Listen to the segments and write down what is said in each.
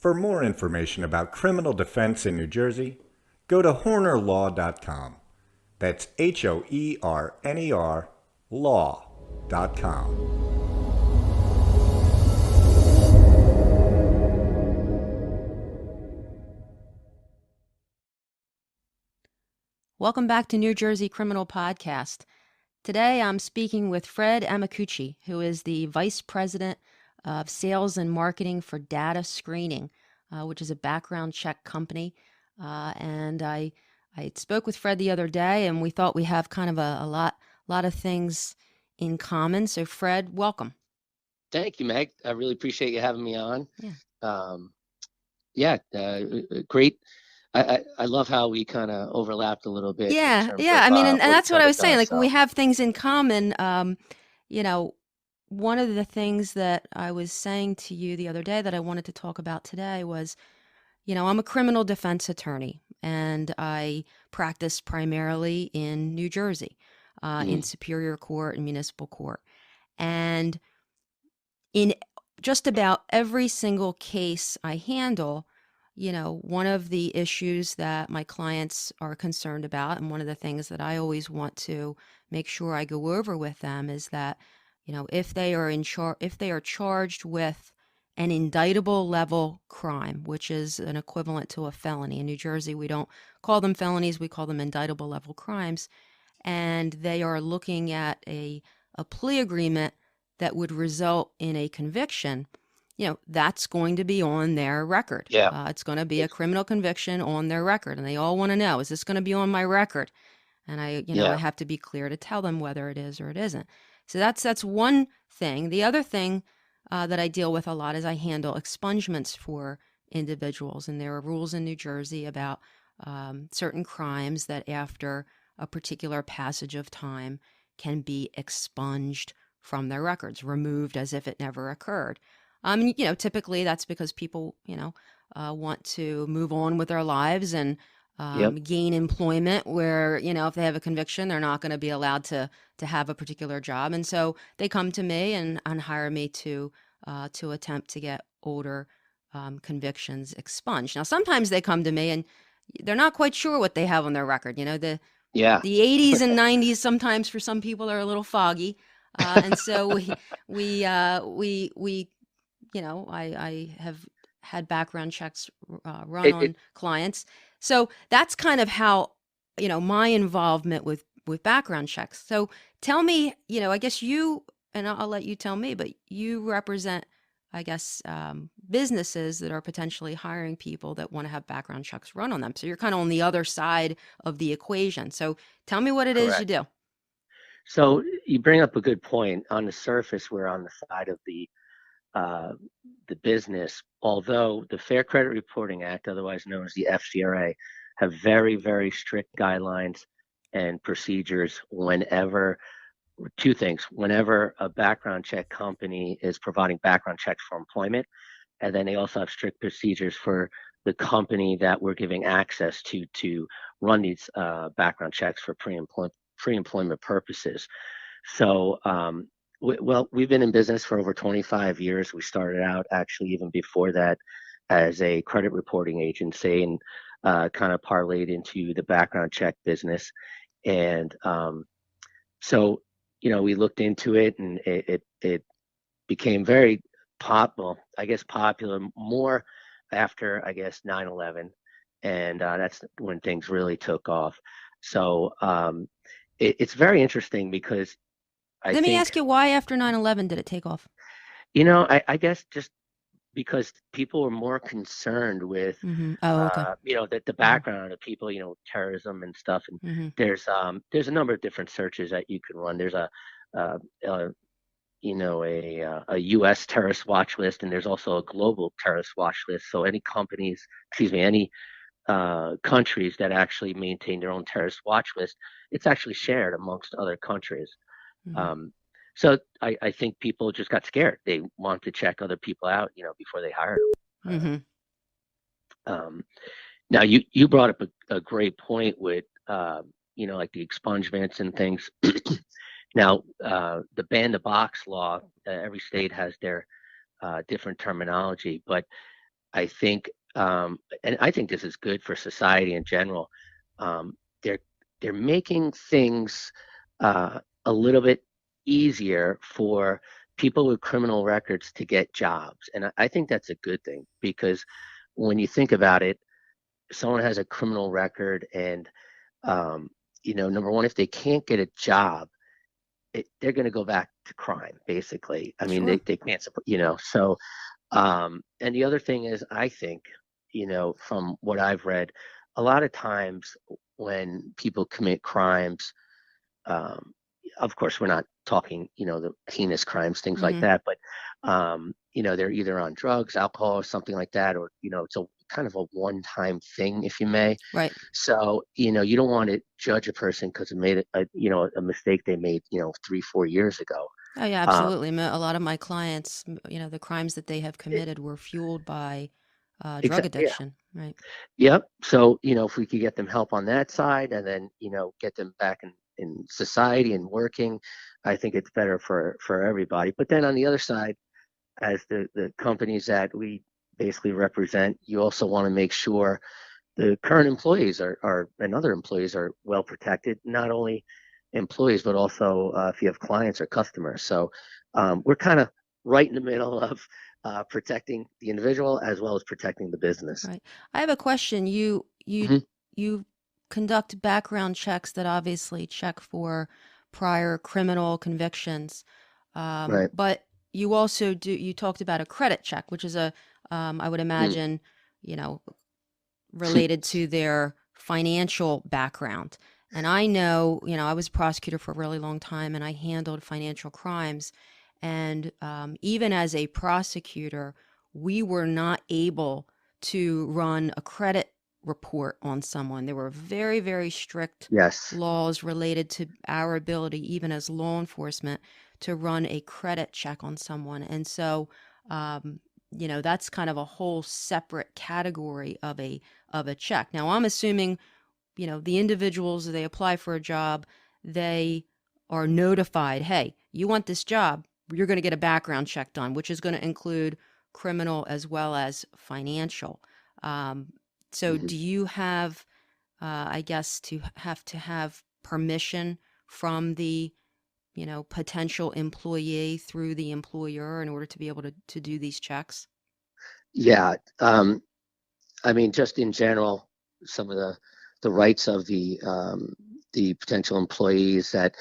For more information about criminal defense in New Jersey, go to hornerlaw.com. That's HOERNER law.com. Welcome back to New Jersey Criminal Podcast. Today I'm speaking with Fred Amicucci, who is the Vice President of Sales and Marketing for Data Screening, which is a background check company. And I spoke with Fred the other day, and we thought we have kind of a lot of things in common. So Fred, welcome. Thank you, Meg. I really appreciate you having me on. Yeah. Great. I love how we kind of overlapped a little bit. Yeah. In terms of, I mean, and what that's each what I other was saying. does, Like, so. we have things in common. One of the things that I was saying to you the other day that I wanted to talk about today was, I'm a criminal defense attorney, and I practice primarily in New Jersey, in Superior Court and Municipal Court. And in just about every single case I handle, one of the issues that my clients are concerned about, and one of the things that I always want to make sure I go over with them, is that, if they are if they are charged with an indictable level crime, which is an equivalent to a felony. In New Jersey, we don't call them felonies, we call them indictable level crimes. And they are looking at a plea agreement that would result in a conviction, that's going to be on their record. Yeah. It's going to be a criminal conviction on their record. And they all want to know, is this going to be on my record? And I have to be clear to tell them whether it is or it isn't. So that's one thing. The other thing that I deal with a lot is I handle expungements for individuals. And there are rules in New Jersey about certain crimes that after a particular passage of time can be expunged from their records, removed as if it never occurred. Typically that's because people, want to move on with their lives and gain employment where, if they have a conviction, they're not going to be allowed to have a particular job. And so they come to me and hire me to attempt to get older convictions expunged. Now, sometimes they come to me and they're not quite sure what they have on their record. The 80s and 90s sometimes for some people are a little foggy. And so I have had background checks run on clients. So that's kind of how, my involvement with background checks. So tell me, I guess you, and I'll let you tell me, but you represent, I guess, businesses that are potentially hiring people that want to have background checks run on them. So you're kind of on the other side of the equation. So tell me what it is you do. So you bring up a good point. On the surface, we're on the side of the business, although the Fair Credit Reporting Act, otherwise known as the FCRA, have very, very strict guidelines and procedures two things: whenever a background check company is providing background checks for employment, and then they also have strict procedures for the company that we're giving access to run these background checks for pre-employment purposes. So, we've been in business for over 25 years. We started out actually even before that as a credit reporting agency, and kind of parlayed into the background check business. And so, we looked into it, and it became very popular more after, 9/11, and that's when things really took off. So it's very interesting because Let me ask you, why after 9/11 did it take off? I guess just because people were more concerned with, okay. the background of people, terrorism and stuff. And there's a number of different searches that you can run. There's a U.S. terrorist watch list, and there's also a global terrorist watch list. So any countries that actually maintain their own terrorist watch list, it's actually shared amongst other countries. So I think people just got scared. They want to check other people out, before they hire them. Now you brought up a great point with, like the expungements and things. Now, the ban-the-box law, every state has their different terminology, but I think, and I think this is good for society in general. Um, they're they're making things a little bit easier for people with criminal records to get jobs, and I think that's a good thing because when you think about it, someone has a criminal record, and um, number one, if they can't get a job, they're going to go back to crime, basically. I mean, Sure. they can't support, so and the other thing is, I think, from what I've read, a lot of times when people commit crimes, um, of course, we're not talking, the heinous crimes, things like Mm-hmm. that, but, they're either on drugs, alcohol, or something like that, or, it's a kind of a one-time thing, if you may. Right. So, you don't want to judge a person because they made a mistake they made, 3, 4 years ago. Oh, yeah, Um, absolutely. A lot of my clients, the crimes that they have it, committed were fueled by drug exactly. Yeah. addiction. Right. Yep. So, if we could get them help on that side and then, get them back in society and working, I think it's better for everybody. But then on the other side, as the companies that we basically represent, you also want to make sure the current employees and other employees are well protected, not only employees, but also if you have clients or customers. So we're kind of right in the middle of protecting the individual as well as protecting the business. Right. I have a question. Hmm. You conduct background checks that obviously check for prior criminal convictions, Right. but you also do. You talked about a credit check, which is I would Mm. imagine, you know, related to their financial background. And I know, I was a prosecutor for a really long time, and I handled financial crimes. And even as a prosecutor, we were not able to run a credit report on someone. There were very, very strict Yes. laws related to our ability, even as law enforcement, to run a credit check on someone. And so, that's kind of a whole separate category of a check. Now, I'm assuming, the individuals, they apply for a job, they are notified, hey, you want this job, you're going to get a background check done, which is going to include criminal as well as financial. Um, so Hmm. do you have, I guess, to have permission from the, potential employee through the employer in order to be able to do these checks? Yeah. I mean, just in general, some of the rights of the potential employees, that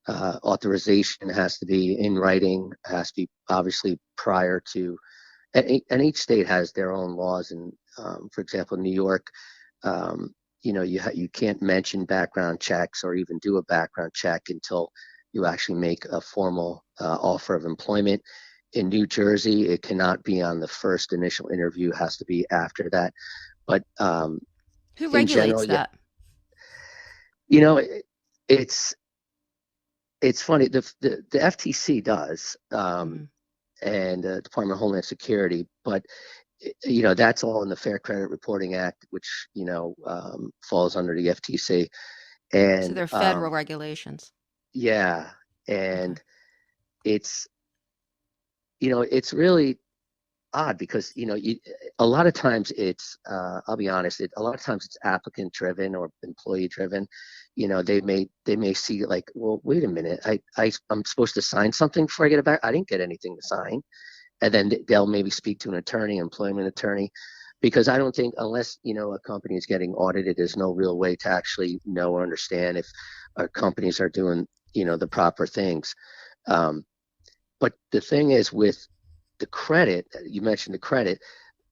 authorization has to be in writing, has to be obviously prior to, and each state has their own laws. And for example, New York, you can't mention background checks or even do a background check until you actually make a formal offer of employment. In New Jersey, it cannot be on the first initial interview; it has to be after that. But Who in regulates general, yeah, that? you know, it's it's funny. The FTC does, Hmm. and Department of Homeland Security, but that's all in the Fair Credit Reporting Act, which falls under the FTC. So And they're federal regulations. yeah, Okay. and it's it's really odd because a lot of times it's I'll be honest, a lot of times it's applicant driven or employee driven. They may see like, well, wait a minute, I'm supposed to sign something before I get it back. I didn't get anything to sign. And then they'll maybe speak to an attorney, employment attorney, because I don't think, unless a company is getting audited, there's no real way to actually know or understand if our companies are doing the proper things. um, but the thing is, with the credit, you mentioned the credit,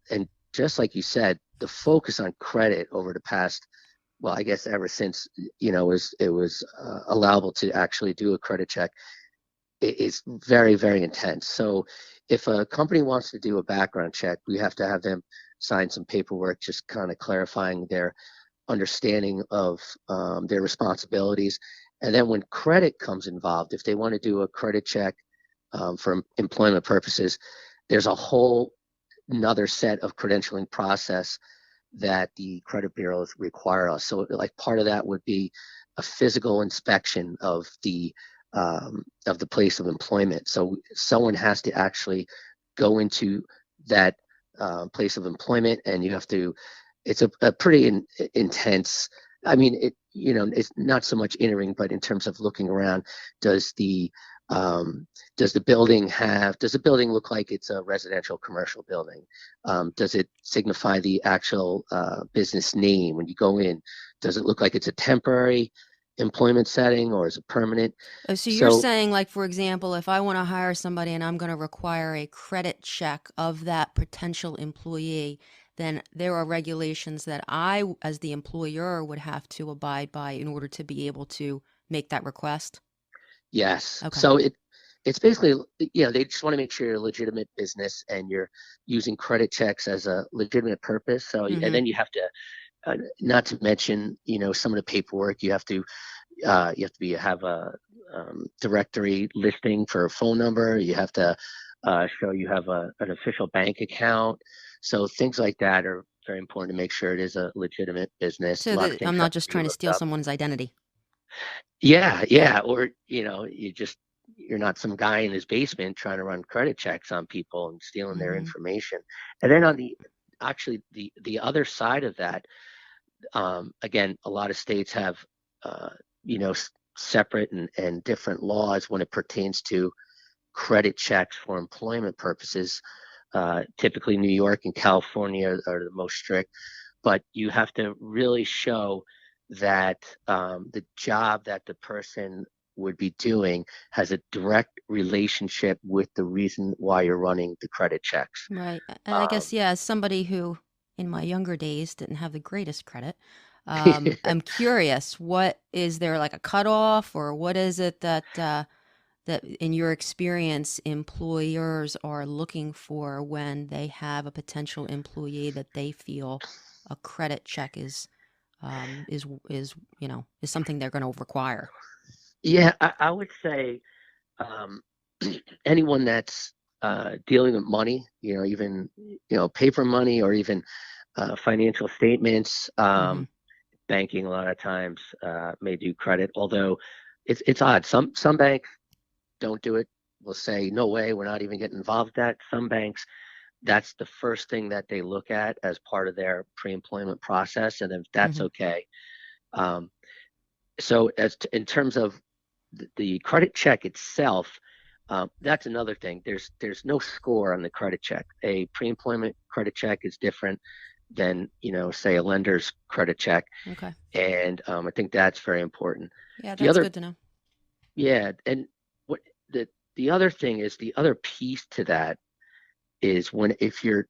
and just like you said, the focus on credit over the past, well, I guess ever since it was allowable to actually do a credit check, is very, very intense. So if a company wants to do a background check, we have to have them sign some paperwork, just kind of clarifying their understanding of their responsibilities. And then when credit comes involved, if they want to do a credit check for employment purposes, there's a whole another set of credentialing process that the credit bureaus require us. So, like, part of that would be a physical inspection of the place of employment. So someone has to actually go into that place of employment, and you have to. It's a pretty intense. I mean, it's not so much entering, but in terms of looking around, does the building look like it's a residential commercial building? Does it signify the actual business name when you go in? Does it look like it's a temporary employment setting or is it permanent? Oh, so you're saying, like, for example, if I want to hire somebody and I'm going to require a credit check of that potential employee, then there are regulations that I, as the employer, would have to abide by in order to be able to make that request? Yes. Okay. So it's basically, they just want to make sure you're a legitimate business and you're using credit checks as a legitimate purpose. So, and then you have to, not to mention, some of the paperwork you have to have a directory listing for a phone number. You have to show you have an official bank account. So things like that are very important to make sure it is a legitimate business. So that I'm not just trying to steal someone's identity. Yeah. Or, you're not some guy in his basement trying to run credit checks on people and stealing their information. And then on the other side of that, again, a lot of states have, separate and different laws when it pertains to credit checks for employment purposes. Typically, New York and California are the most strict, but you have to really show that the job that the person would be doing has a direct relationship with the reason why you're running the credit checks. Right. And I guess, as somebody who in my younger days didn't have the greatest credit, I'm curious, is there like a cutoff, or what is it that in your experience employers are looking for when they have a potential employee that they feel a credit check is something they're going to require? Yeah, I would say anyone that's dealing with money, even paper money or even financial statements. Banking a lot of times may do credit, although it's odd. Some banks don't do it. Will say, no way, we're not even getting involved with that. Some banks, that's the first thing that they look at as part of their pre-employment process, and if that's okay. So in terms of the credit check itself, that's another thing. There's no score on the credit check. A pre-employment credit check is different than, say, a lender's credit check. Okay. And I think that's very important. Yeah, that's good to know. Yeah, and what the other thing is, the other piece to that is it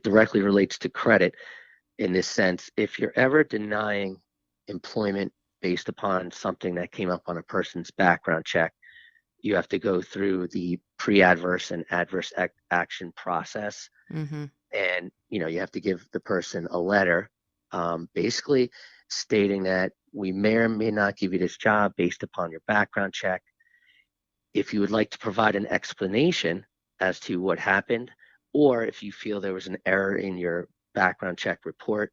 directly relates to credit in this sense. If you're ever denying employment based upon something that came up on a person's background check, you have to go through the pre-adverse and adverse action process. And, you have to give the person a letter, basically stating that we may or may not give you this job based upon your background check. If you would like to provide an explanation as to what happened, or if you feel there was an error in your background check report,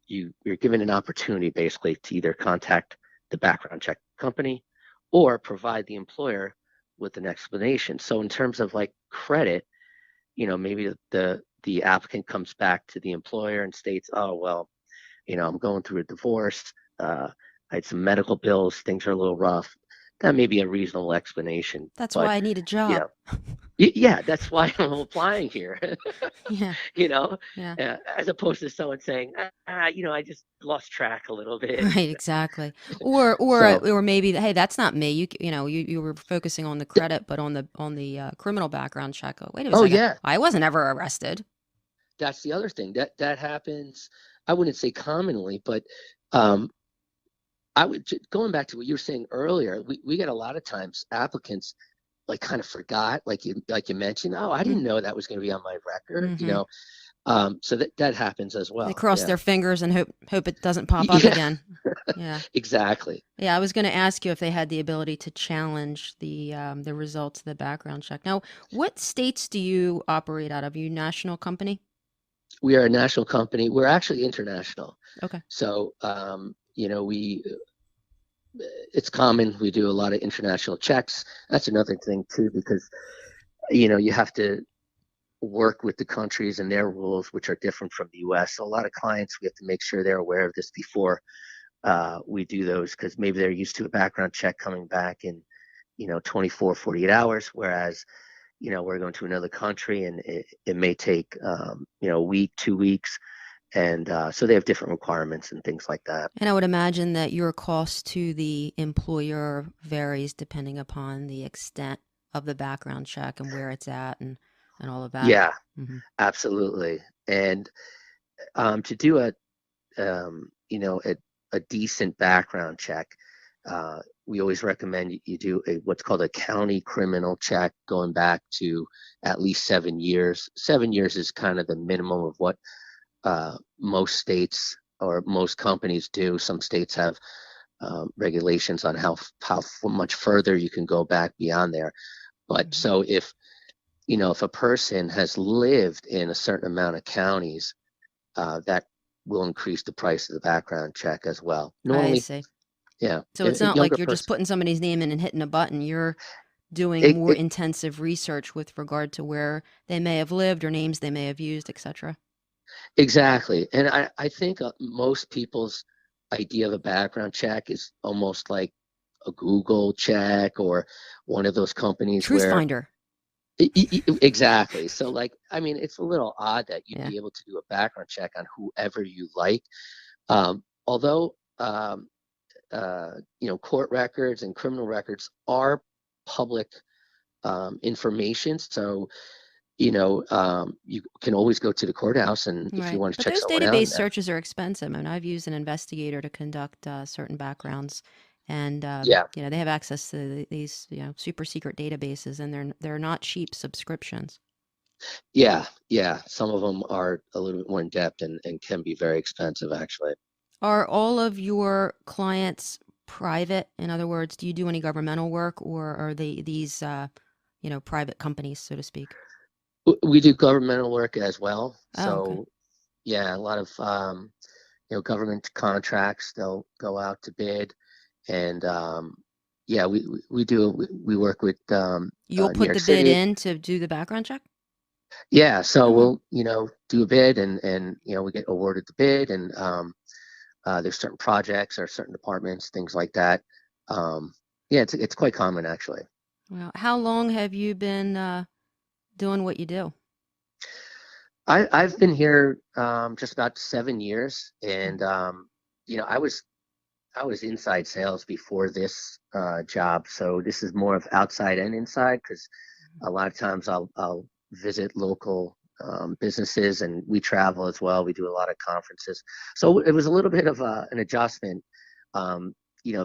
you're given an opportunity basically to either contact the background check company or provide the employer with an explanation. So in terms of like credit, maybe the applicant comes back to the employer and states, oh, well, I'm going through a divorce. I had some medical bills. Things are a little rough. That may be a reasonable explanation. That's why I need a job. Yeah, that's why I'm applying here. Yeah. As opposed to someone saying, I just lost track a little bit. Right, exactly. Or maybe, hey, that's not me. You were focusing on the credit, but on the criminal background check. Oh, wait a second. Oh yeah, I wasn't ever arrested. That's the other thing that happens. I wouldn't say commonly, but going back to what you were saying earlier, we get a lot of times applicants like kind of forgot, like you mentioned, oh, I didn't know that was going to be on my record, so that happens as well. They cross their fingers and hope it doesn't pop up again. Yeah, exactly. Yeah, I was going to ask you if they had the ability to challenge the results of the background check. Now, what states do you operate out of? Are you a national company? We are a national company. We're actually international. Okay. So, it's common. We do a lot of international checks. That's another thing too, because, you have to work with the countries and their rules, which are different from the US. So a lot of clients, we have to make sure they're aware of this before we do those, because maybe they're used to a background check coming back in, 24, 48 hours, whereas, we're going to another country and it may take, a week, 2 weeks. And so they have different requirements and things like that. And I would imagine that your cost to the employer varies depending upon the extent of the background check and where it's at and all of that. Yeah, Mm-hmm. absolutely. And to do a decent background check, we always recommend you do what's called a county criminal check going back to at least 7 years. 7 years is kind of the minimum of what most states or most companies do. Some states have regulations on how much further you can go back beyond there. But so if a person has lived in a certain amount of counties, that will increase the price of the background check as well. Normally, I see. Yeah. So it's not like you're just putting somebody's name in and hitting a button. You're doing more intensive research with regard to where they may have lived or names they may have used, etc. Exactly. And I think most people's idea of a background check is almost like a Google check or one of those companies Truth where Finder. Exactly. So it's a little odd that you'd be able to do a background check on whoever you like. Although court records and criminal records are public information. So you can always go to the courthouse, and if you want to check someone out. But those database searches are expensive. I mean, I've used an investigator to conduct certain backgrounds, and they have access to these super secret databases, and they're not cheap subscriptions. Yeah. Some of them are a little bit more in depth and can be very expensive, actually. Are all of your clients private? In other words, do you do any governmental work, or are these private companies, so to speak? We do governmental work as well. So, okay. Yeah, a lot of government contracts, they'll go out to bid, and we do. We work with You'll put the bid in to do the background check. Yeah, so we'll do a bid, and we get awarded the bid, and there's certain projects or certain departments, things like that. It's quite common, actually. Well, how long have you been doing what you do? I've been here just about 7 years, and I was inside sales before this job, so this is more of outside and inside, because a lot of times I'll visit local businesses, and we travel as well. We do a lot of conferences, so it was a little bit of an adjustment,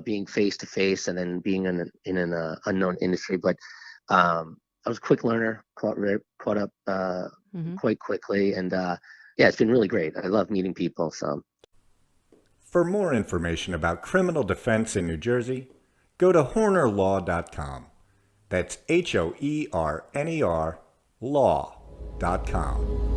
being face to face and then being in an unknown industry. But I was a quick learner, caught up quite quickly, and it's been really great. I love meeting people. So, for more information about criminal defense in New Jersey, go to hornerlaw.com. That's HOERNER law.com.